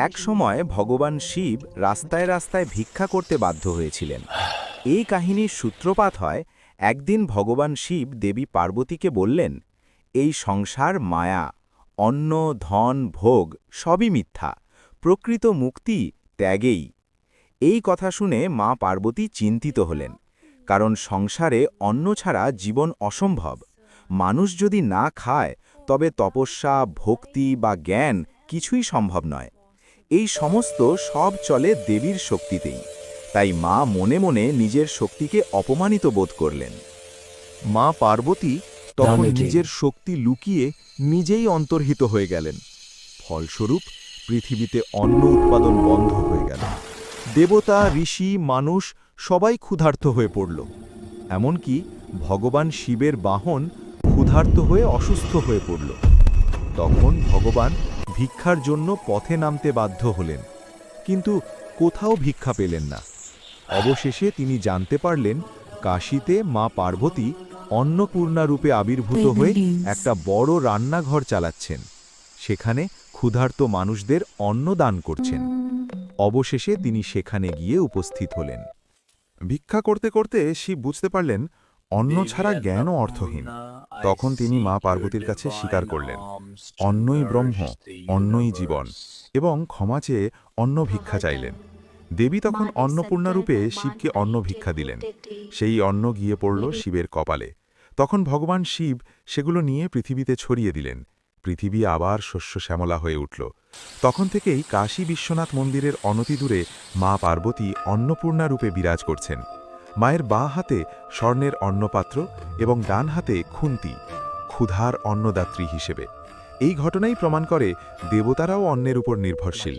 এক সময় ভগবান শিব রাস্তায় রাস্তায় ভিক্ষা করতে বাধ্য হয়েছিলেন। এই কাহিনীর সূত্রপাত হয় একদিন ভগবান শিব দেবী পার্বতীকে বললেন, এই সংসার মায়া, অন্ন ধন ভোগ সবই মিথ্যা, প্রকৃত মুক্তি ত্যাগেই। এই কথা শুনে মা পার্বতী চিন্তিত হলেন, কারণ সংসারে অন্ন ছাড়া জীবন অসম্ভব। মানুষ যদি না খায় তবে তপস্যা, ভক্তি বা জ্ঞান কিছুই সম্ভব নয়। এই সমস্ত সব চলে দেবীর শক্তিতেই। তাই মা মনে মনে নিজের শক্তিকে অপমানিত বোধ করলেন। মা পার্বতী তখন নিজের শক্তি লুকিয়ে নিজেই অন্তর্হিত হয়ে গেলেন। ফলস্বরূপ পৃথিবীতে অন্ন উৎপাদন বন্ধ হয়ে গেল। দেবতা, ঋষি, মানুষ সবাই ক্ষুধার্ত হয়ে পড়ল। এমনকি ভগবান শিবের বাহন ক্ষুধার্ত হয়ে অসুস্থ হয়ে পড়ল। তখন ভগবান ভিক্ষার জন্য পথে নামতে বাধ্য হলেন, কিন্তু কোথাও ভিক্ষা পেলেন না। অবশেষে তিনি জানতে পারলেন কাশীতে মা পার্বতী অন্নপূর্ণা রূপে আবির্ভূত হয়ে একটা বড় রান্নাঘর চালাচ্ছেন। সেখানে ক্ষুধার্ত মানুষদের অন্ন দান করছেন। অবশেষে তিনি সেখানে গিয়ে উপস্থিত হলেন। ভিক্ষা করতে করতে শিব বুঝতে পারলেন অন্ন ছাড়া জ্ঞানও অর্থহীন। তখন তিনি মা পার্বতীর কাছে স্বীকার করলেন, অন্নই ব্রহ্ম, অন্নই জীবন, এবং ক্ষমা চেয়ে অন্ন ভিক্ষা চাইলেন। দেবী তখন অন্নপূর্ণা রূপে শিবকে অন্ন ভিক্ষা দিলেন। সেই অন্ন গিয়ে পড়ল শিবের কপালে। তখন ভগবান শিব সেগুলো নিয়ে পৃথিবীতে ছড়িয়ে দিলেন। পৃথিবী আবার শস্য শ্যামলা হয়ে উঠল। তখন থেকেই কাশী বিশ্বনাথ মন্দিরের অনতিদূরে মা পার্বতী অন্নপূর্ণা রূপে বিরাজ করছেন। মায়ের বাঁ হাতে স্বর্ণের অন্নপাত্র এবং ডান হাতে খুন্তি, ক্ষুধার অন্নদাত্রী হিসেবে। এই ঘটনাই প্রমাণ করে দেবতারাও অন্নের উপর নির্ভরশীল।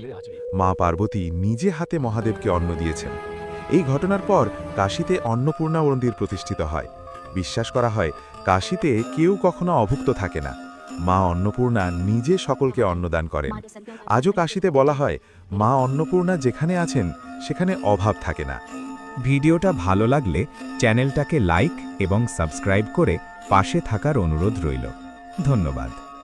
মা পার্বতী নিজে হাতে মহাদেবকে অন্ন দিয়েছেন। এই ঘটনার পর কাশীতে অন্নপূর্ণা মন্দির প্রতিষ্ঠিত হয়। বিশ্বাস করা হয় কাশীতে কেউ কখনো অভুক্ত থাকে না। মা অন্নপূর্ণা নিজে সকলকে অন্নদান করেন। আজও কাশীতে বলা হয়, মা অন্নপূর্ণা যেখানে আছেন সেখানে অভাব থাকে না। ভিডিওটা ভালো লাগলে চ্যানেলটাকে লাইক এবং সাবস্ক্রাইব করে পাশে থাকার অনুরোধ রইল। ধন্যবাদ।